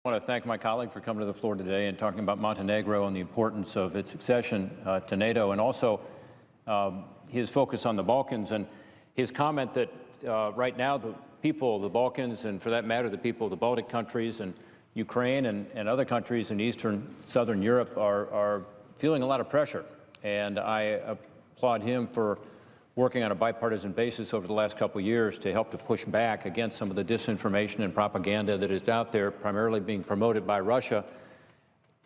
I want to thank my colleague for coming to the floor today and talking about Montenegro and the importance of its accession to NATO, and also his focus on the Balkans and his comment that right now the people of the Balkans, and for that matter the people of the Baltic countries and Ukraine and other countries in Eastern Southern Europe are feeling a lot of pressure. And I applaud him for working on a bipartisan basis over the last couple of years to help to push back against some of the disinformation and propaganda that is out there, primarily being promoted by Russia.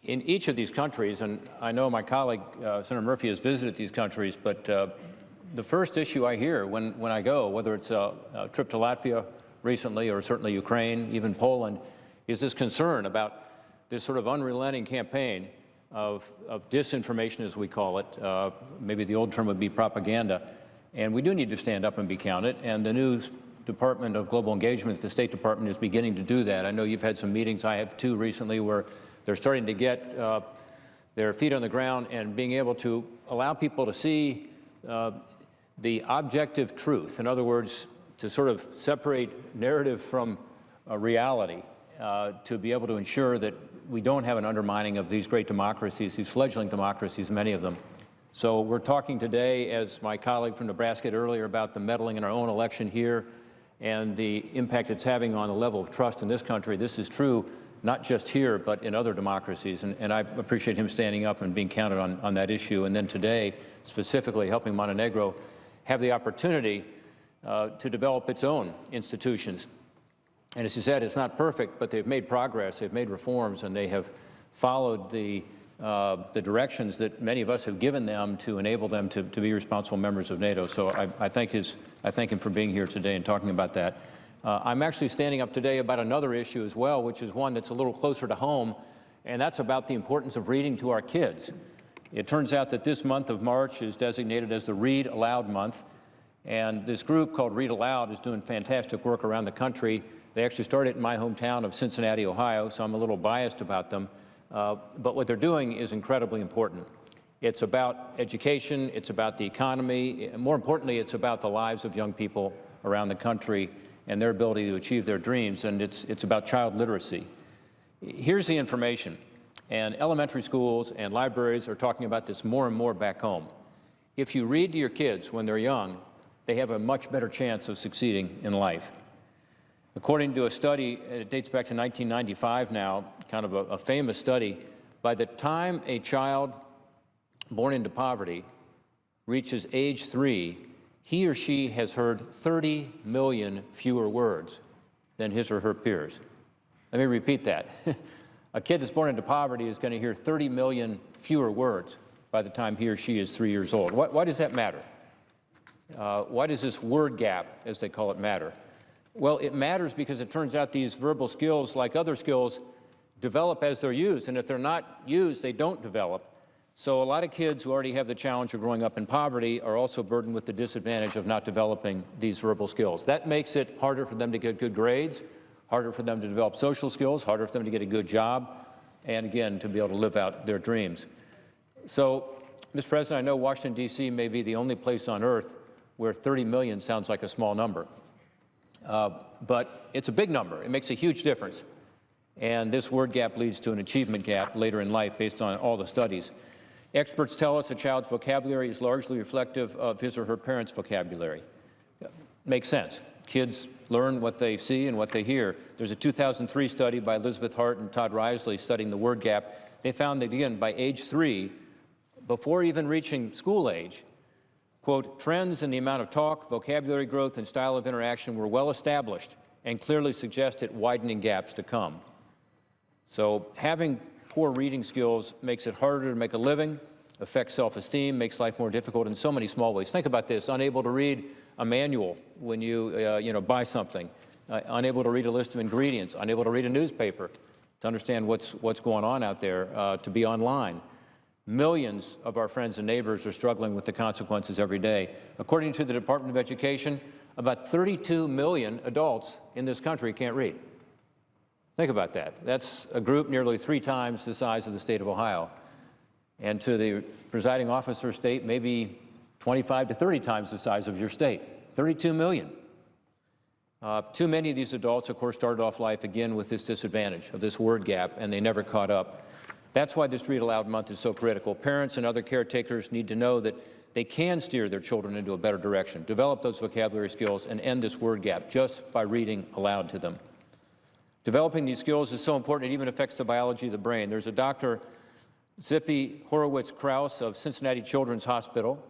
In each of these countries, and I know my colleague, Senator Murphy, has visited these countries, but the first issue I hear when I go, whether it's a trip to Latvia recently or certainly Ukraine, even Poland, is this concern about this sort of unrelenting campaign of disinformation, as we call it. Maybe the old term would be propaganda. And we do need to stand up and be counted, and the new Department of Global Engagement, the State Department, is beginning to do that. I know you've had some meetings, I have too recently, where they're starting to get their feet on the ground and being able to allow people to see the objective truth. In other words, to sort of separate narrative from reality, to be able to ensure that we don't have an undermining of these great democracies, these fledgling democracies, many of them. So we're talking today, as my colleague from Nebraska did earlier, about the meddling in our own election here and the impact it's having on the level of trust in this country. This is true not just here, but in other democracies. And I appreciate him standing up and being counted on that issue. And then today, specifically helping Montenegro have the opportunity to develop its own institutions. And as you said, it's not perfect, but they've made progress, they've made reforms, and they have followed the directions that many of us have given them to enable them to be responsible members of NATO. So I thank him for being here today and talking about that. I'm actually standing up today about another issue as well, which is one that's a little closer to home, and that's about the importance of reading to our kids. It turns out that this month of March is designated as the Read Aloud month, and this group called Read Aloud is doing fantastic work around the country. They actually started in my hometown of Cincinnati, Ohio, so I'm a little biased about them. But what they're doing is incredibly important. It's about education, it's about the economy, and more importantly, it's about the lives of young people around the country and their ability to achieve their dreams, and it's about child literacy. Here's the information, and elementary schools and libraries are talking about this more and more back home. If you read to your kids when they're young, they have a much better chance of succeeding in life. According to a study, it dates back to 1995 now, kind of a famous study, by the time a child born into poverty reaches age 3, he or she has heard 30 million fewer words than his or her peers. Let me repeat that. A kid that's born into poverty is going to hear 30 million fewer words by the time he or she is 3 years old. Why does that matter? Why does this word gap, as they call it, matter? Well, it matters because it turns out these verbal skills, like other skills, develop as they're used. And if they're not used, they don't develop. So a lot of kids who already have the challenge of growing up in poverty are also burdened with the disadvantage of not developing these verbal skills. That makes it harder for them to get good grades, harder for them to develop social skills, harder for them to get a good job, and again, to be able to live out their dreams. So, Mr. President, I know Washington, D.C. may be the only place on earth where 30 million sounds like a small number. But it's a big number. It makes a huge difference. And this word gap leads to an achievement gap later in life based on all the studies. Experts tell us a child's vocabulary is largely reflective of his or her parents' vocabulary. Makes sense. Kids learn what they see and what they hear. There's a 2003 study by Elizabeth Hart and Todd Risley studying the word gap. They found that, again, by age 3, before even reaching school age, quote, trends in the amount of talk, vocabulary growth, and style of interaction were well established and clearly suggested widening gaps to come. So having poor reading skills makes it harder to make a living, affects self-esteem, makes life more difficult in so many small ways. Think about this: unable to read a manual when you buy something, unable to read a list of ingredients, unable to read a newspaper to understand what's going on out there, to be online. Millions of our friends and neighbors are struggling with the consequences every day. According to the Department of Education, about 32 million adults in this country can't read. Think about that. That's a group nearly 3 times the size of the state of Ohio. And to the presiding officer state, maybe 25 to 30 times the size of your state. 32 million. Too many of these adults, of course, started off life again with this disadvantage of this word gap, and they never caught up. That's why this Read Aloud Month is so critical. Parents and other caretakers need to know that they can steer their children into a better direction, develop those vocabulary skills, and end this word gap just by reading aloud to them. Developing these skills is so important, it even affects the biology of the brain. There's a Dr. Zippy Horowitz-Krauss of Cincinnati Children's Hospital,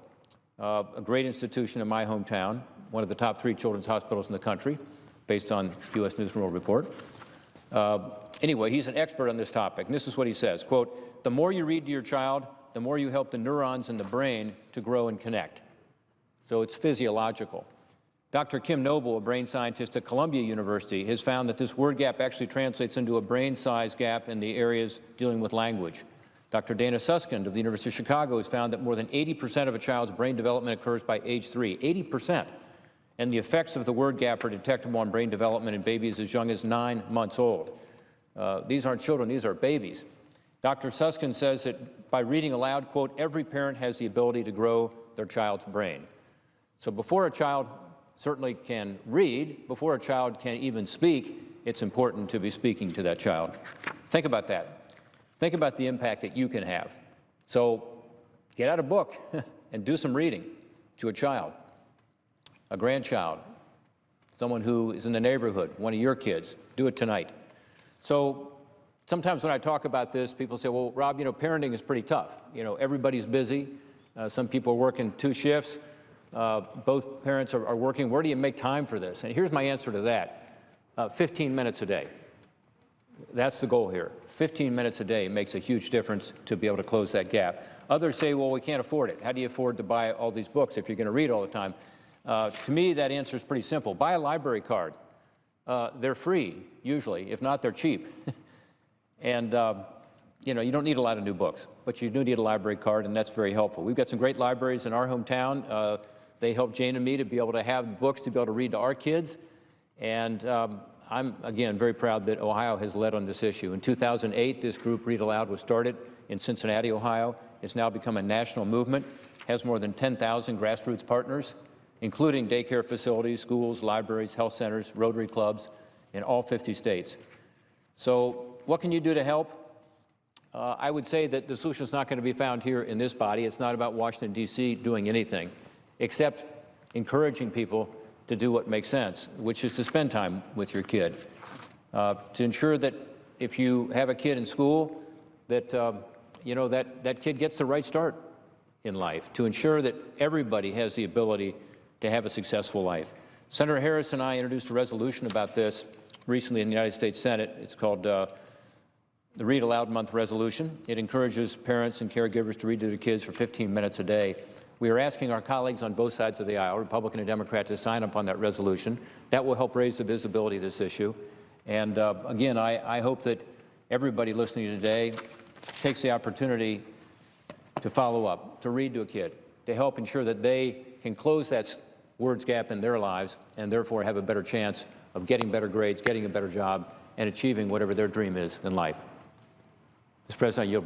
a great institution in my hometown, one of the top 3 children's hospitals in the country, based on U.S. News and World Report. Anyway, he's an expert on this topic, and this is what he says, quote, "The more you read to your child, the more you help the neurons in the brain to grow and connect." So it's physiological. Dr. Kim Noble, a brain scientist at Columbia University, has found that this word gap actually translates into a brain size gap in the areas dealing with language. Dr. Dana Suskind of the University of Chicago has found that more than 80% of a child's brain development occurs by age 3, 80%. And the effects of the word gap are detectable on brain development in babies as young as 9 months old. These aren't children, these are babies. Dr. Suskind says that by reading aloud, quote, "every parent has the ability to grow their child's brain." So before a child certainly can read, before a child can even speak, it's important to be speaking to that child. Think about that. Think about the impact that you can have. So get out a book and do some reading to a child, a grandchild, someone who is in the neighborhood, one of your kids. Do it tonight. So sometimes when I talk about this, people say, well, Rob, you know, parenting is pretty tough. You know, everybody's busy. Some people are working 2 shifts. Both parents are working. Where do you make time for this? And here's my answer to that. 15 minutes a day. That's the goal here. 15 minutes a day makes a huge difference to be able to close that gap. Others say, well, we can't afford it. How do you afford to buy all these books if you're going to read all the time? To me, that answer is pretty simple. Buy a library card. They're free, usually. If not, they're cheap. And, you know, you don't need a lot of new books, but you do need a library card, and that's very helpful. We've got some great libraries in our hometown. They help Jane and me to be able to have books to be able to read to our kids. And I'm, again, very proud that Ohio has led on this issue. In 2008, this group, Read Aloud, was started in Cincinnati, Ohio. It's now become a national movement, has more than 10,000 grassroots partners, including daycare facilities, schools, libraries, health centers, Rotary clubs in all 50 states. So what can you do to help? I would say that the solution is not going to be found here in this body. It's not about Washington, D.C. doing anything, except encouraging people to do what makes sense, which is to spend time with your kid, to ensure that if you have a kid in school, that you know that kid gets the right start in life, to ensure that everybody has the ability to have a successful life. Senator Harris and I introduced a resolution about this recently in the United States Senate. It's called the Read Aloud Month Resolution. It encourages parents and caregivers to read to their kids for 15 minutes a day. We are asking our colleagues on both sides of the aisle, Republican and Democrat, to sign up on that resolution. That will help raise the visibility of this issue. And again, I hope that everybody listening today takes the opportunity to follow up, to read to a kid, to help ensure that they can close that words gap in their lives and therefore have a better chance of getting better grades, getting a better job, and achieving whatever their dream is in life. Mr. President, I yield.